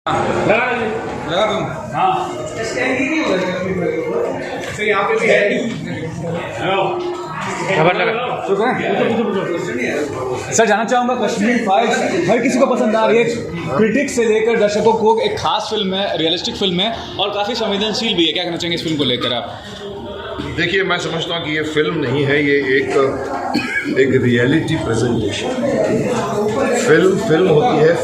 लगा तुम हाँ यहाँ पे भी है खबर लगा। सर जानना चाहूँगा कश्मीर फाइल्स हर किसी को पसंद आ रही है, क्रिटिक्स से लेकर दर्शकों को। एक खास फिल्म है, रियलिस्टिक फिल्म है और काफ़ी संवेदनशील भी है। क्या कहना चाहेंगे इस फिल्म को लेकर आप? देखिए, मैं समझता हूँ कि ये फिल्म नहीं है, ये एक रियलिटी प्रेजेंटेशन। फिल्म होती है,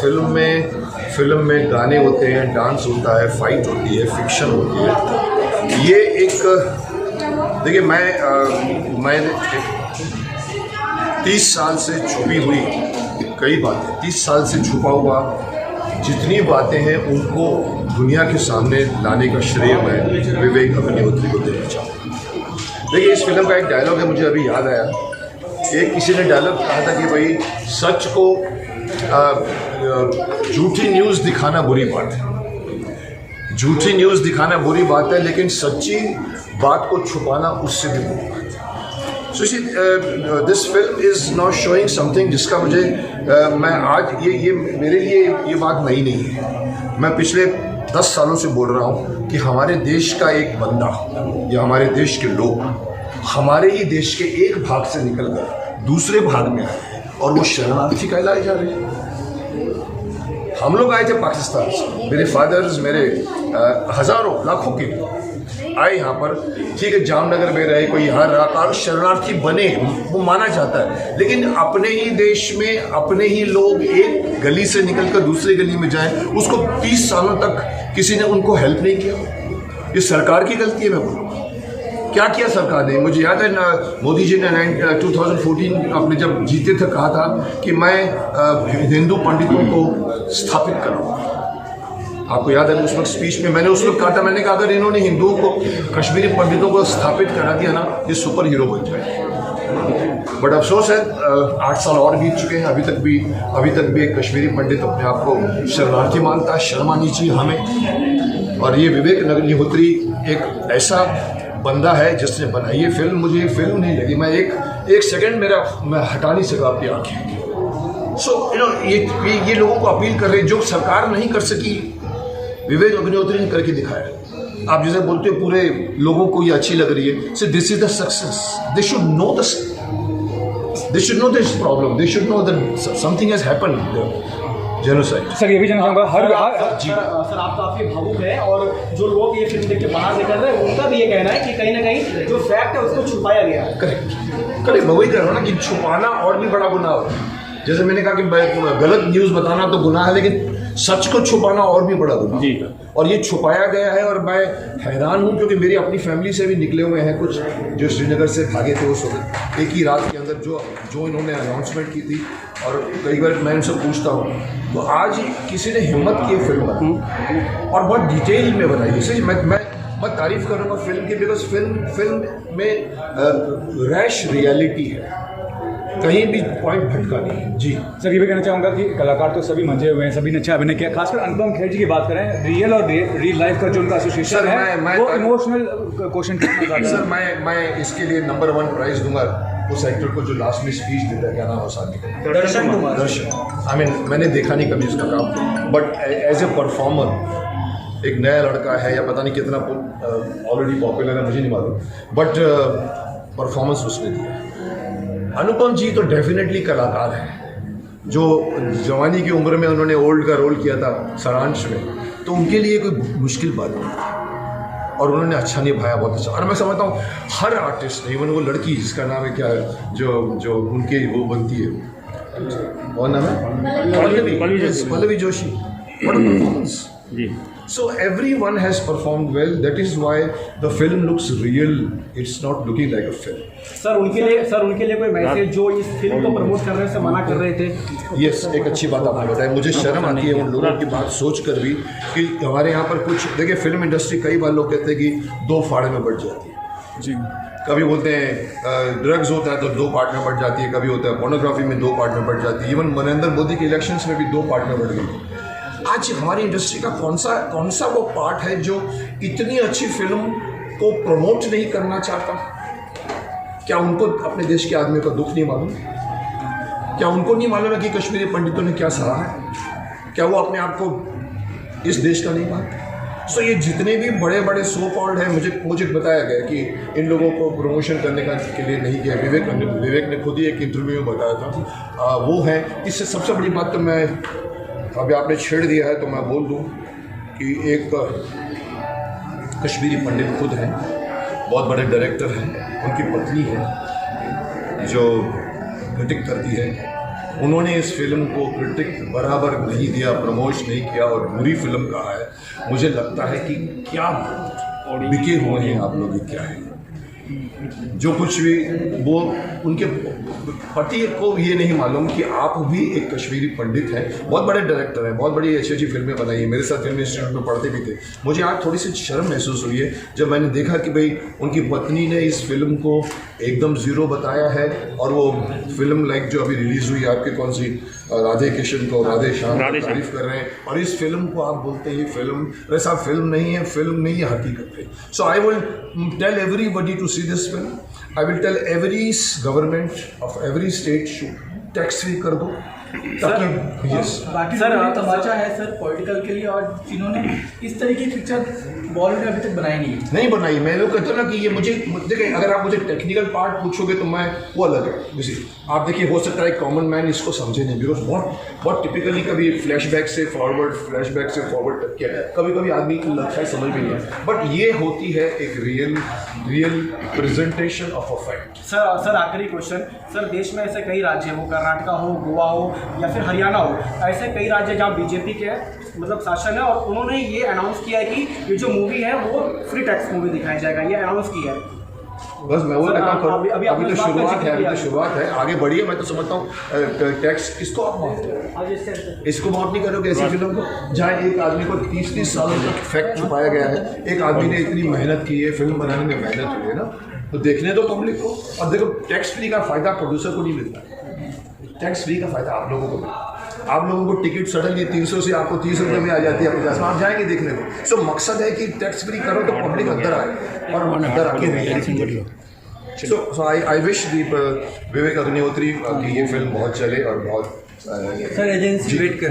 फिल्म में गाने होते हैं, डांस होता है, फाइट होती है, फिक्शन होती है। ये एक देखिए, मैं 30 साल से छुपी हुई कई बातें, 30 साल से छुपा हुआ जितनी बातें हैं उनको दुनिया के सामने लाने का श्रेय मैं विवेक अग्निहोत्री को देना चाहूँगा। देखिए, इस फिल्म का एक डायलॉग है, मुझे अभी याद आया। एक किसी ने डायलॉग कहा था कि भाई सच को झूठी न्यूज़ दिखाना बुरी बात है, झूठी न्यूज़ दिखाना बुरी बात है, लेकिन सच्ची बात को छुपाना उससे भी बुरी बात है। So this film is not showing something जिसका मुझे मैं आज ये मेरे लिए ये बात नई नहीं है। मैं पिछले 10 सालों से बोल रहा हूँ कि हमारे देश का एक बंदा या हमारे देश के लोग हमारे ही देश के एक भाग से निकल कर दूसरे भाग में आए और वो शरणार्थी कहलाए जा रहे हैं। हम लोग आए थे पाकिस्तान से, मेरे फादर्स, मेरे हज़ारों लाखों के आए यहाँ पर। ठीक है, जामनगर में रहे, कोई यहाँ रहा, शरणार्थी बने, वो माना जाता है। लेकिन अपने ही देश में अपने ही लोग एक गली से निकलकर दूसरी गली में जाएं, उसको 30 सालों तक किसी ने उनको हेल्प नहीं किया। ये सरकार की गलती है। मैं बोलूँगा क्या किया सरकार ने? मुझे याद है ना, मोदी जी ने 2014 अपने जब जीते थे कहा था कि मैं हिंदू पंडितों को स्थापित कराऊंगा। आपको याद है उस वक्त स्पीच में मैंने उस वक्त कहा था, मैंने कहा अगर इन्होंने हिंदुओं को, कश्मीरी पंडितों को स्थापित करा दिया ना, ये सुपर हीरो बन जाए। बट अफसोस है 8 साल और बीत चुके हैं, अभी तक भी एक कश्मीरी पंडित अपने आप को शरणार्थी मानता है। शर्म आनी चाहिए हमें। और ये विवेक अग्निहोत्री एक ऐसा बंदा है जिसने बनाई ये फिल्म। मुझे ये फिल्म नहीं लगी, मैं एक सेकंड मैं हटा नहीं सका अपनी आँखें। सो ये लोगों को अपील कर रहे, जो सरकार नहीं कर सकी विवेक अग्निहोत्री ने करके दिखाया। आप जैसे बोलते हो पूरे लोगों को ये अच्छी लग रही है, so this is the success. They should know this problem, they should know that something has happened, genocide. Sir ये भी जानना चाहूँगा सर आप काफ़ी भावुक हैं और जो लोग ये फिल्म देख के बाहर निकल रहे हैं उनका भी ये कहना है कि कहीं ना कहीं जो फैक्ट है उसको छुपाया गया है। करेक्ट, मैं वही कह रहा हूँ ना कि छुपाना और भी बड़ा गुनाह हो। जैसे मैंने कहा कि गलत न्यूज़ बताना तो गुनाह है, लेकिन सच को छुपाना और भी बड़ा गुनाह है। और ये छुपाया गया है और मैं हैरान हूँ क्योंकि मेरी अपनी फैमिली से भी निकले हुए हैं कुछ जो श्रीनगर से भागे थे उस वक्त, एक ही रात के अंदर जो इन्होंने अनाउंसमेंट की थी। और कई बार मैं इनसे पूछता हूँ, तो आज किसी ने हिम्मत की फिल्म बनाई और बहुत डिटेल में बनाई। इसलिए मैं तारीफ़ करूँगा फिल्म की, बिकॉज फिल्म में रैश रियलिटी है, कहीं भी पॉइंट भटका नहीं है। जी सर ये भी कहना चाहूँगा कि कलाकार तो सभी मंजे हुए हैं, सभी ने अच्छा अभिनय किया। खासकर अनुपम खेर जी की बात करें, रियल और रियल लाइफ का जो उनका एसोसिएशन है वो इमोशनल क्वेश्चन करना। सर मैं इसके लिए नंबर 1 प्राइज़ दूंगा उस एक्टर को जो लास्ट में स्पीच देता है, क्या नाम है उस आदमी का? दर्शन। आई मीन मैंने देखा नहीं कभी उसका काम, बट एज ए परफॉर्मर एक नया लड़का है या पता नहीं कितना ऑलरेडी पॉपुलर है, मुझे नहीं मालूम, बट परफॉर्मेंस उसने दिया। अनुपम जी तो डेफिनेटली कलाकार हैं। जो जवानी की उम्र में उन्होंने ओल्ड का रोल किया था सारांश में, तो उनके लिए कोई मुश्किल बात नहीं और उन्होंने अच्छा निभाया, बहुत अच्छा। और मैं समझता हूँ हर आर्टिस्ट, इवन वो लड़की जिसका नाम है क्या, जो उनके वो बनती है, कौन नाम है? Pallavi Joshi. What a performance. So everyone has performed well. That is why the film looks real. It's not looking like a film. Sir उनके लिए कोई मैसेज जो इस फिल्म को प्रमोट करने से मना कर रहे थे? Yes, एक अच्छी बात आपने बताई। मुझे शर्म आती है उन लोगों की बात सोच कर भी कि हमारे यहाँ पर कुछ, देखिए फिल्म इंडस्ट्री कई बार लोग कहते हैं कि 2 फाड़ में बढ़ जाती है। जी, कभी बोलते हैं ड्रग्स होता है तो 2 पार्ट में बढ़ जाती है, कभी होता है पोर्नोग्राफी में 2 पार्ट में बढ़ जाती है। इवन नरेंद्र मोदी के इलेक्शंस में भी 2 पार्ट में बढ़ गई। आज हमारी इंडस्ट्री का कौन सा वो पार्ट है जो इतनी अच्छी फिल्म को प्रमोट नहीं करना चाहता? क्या उनको अपने देश के आदमी का दुख नहीं मालूम? क्या उनको नहीं मालूम है कि कश्मीरी पंडितों ने क्या सहा है? क्या वो अपने आप को इस देश का नहीं मानते। सो ये जितने भी बड़े बड़े सो कॉल्ड हैं, मुझे बताया गया कि इन लोगों को प्रमोशन करने के लिए नहीं किया। विवेक ने खुद ही एक इंटरव्यू में बताया था। वो है, इससे सबसे बड़ी बात तो मैं, अभी आपने छेड़ दिया है तो मैं बोल दूँ कि एक कश्मीरी पंडित खुद हैं, बहुत बड़े डायरेक्टर हैं, उनकी पत्नी है जो क्रिटिक करती है, उन्होंने इस फिल्म को क्रिटिक बराबर नहीं दिया, प्रमोश नहीं किया और बुरी फिल्म कहा है। मुझे लगता है कि क्या बिके हुए हैं आप लोग, क्या है जो कुछ भी वो उनके पति को ये नहीं मालूम कि आप भी एक कश्मीरी पंडित हैं, बहुत बड़े डायरेक्टर हैं, बहुत बड़ी अच्छी अच्छी फिल्में बनाई हैं, मेरे साथ फिल्म इंस्टीट्यूट में पढ़ते भी थे। मुझे आज थोड़ी सी शर्म महसूस हुई है जब मैंने देखा कि भाई उनकी पत्नी ने इस फिल्म को एकदम ज़ीरो बताया है और वो फिल्म लाइक जो अभी रिलीज़ हुई आपकी कौन सी राधे किशन को राधे श्याम तारीफ कर रहे हैं, और इस फिल्म को आप बोलते हैं ये फिल्म, वैसा फिल्म नहीं है, फिल्म नहीं है, हकीकत है। So I will tell everybody to see this film. I will tell every government of every state should tax free कर दो ताकि यस। बाकी सर तमाचा है सर पॉलिटिकल के लिए, और जिन्होंने इस तरीके की पिक्चर बॉलीवुड में अभी तक बनाई नहीं बनाई। मैं लोग कहते हैं ना कि ये मुझे देखें, अगर आप मुझे टेक्निकल पार्ट पूछोगे तो मैं वो अलग है। जैसे आप देखिए, हो सकता है कॉमन मैन इसको समझे नहीं, बिकॉज बहुत टिपिकली कभी फ्लैशबैक से फॉरवर्ड तक किया, कभी कभी आदमी को लगता है समझ में नहीं है, बट ये होती है एक real presentation of a fact. Sir आखिरी क्वेश्चन, सर देश में ऐसे कई राज्य हैं, वो कर्नाटक हो, गोवा हो या फिर हरियाणा हो, ऐसे कई राज्य जहाँ बीजेपी के मतलब शासन है, और उन्होंने ये अनाउंस किया है कि ये जो मूवी है वो फ्री टैक्स मूवी दिखाई जाएगा, ये अनाउंस किया है। बस मैं वो अभी तो शुरुआत है, आगे बढ़िए। मैं तो समझता हूँ टैक्स किसको आप माफ करो, इसको माफ नहीं करोगे ऐसी फिल्म को जहाँ एक आदमी को 30-30 सालों तक फैक्ट छुपाया गया है। एक आदमी ने इतनी मेहनत की है, फिल्म बनाने में मेहनत हुई है ना, तो देखने दो पब्लिक को। और देखो, टैक्स फ्री का फायदा प्रोड्यूसर को नहीं मिलता, टैक्स फ्री का फायदा आप लोगों को मिलता। आप लोगों को टिकट सडनली 300 से आपको 30 रुपये में आ जाती है, 50 में आप जाएंगे देखने को। सो मकसद है कि टैक्स फ्री करो तो पब्लिक अंदर आए और अंदर आके सो आई विश विवेक अग्निहोत्री की ये फिल्म बहुत चले और बहुत सर एजेंसी वेट करें।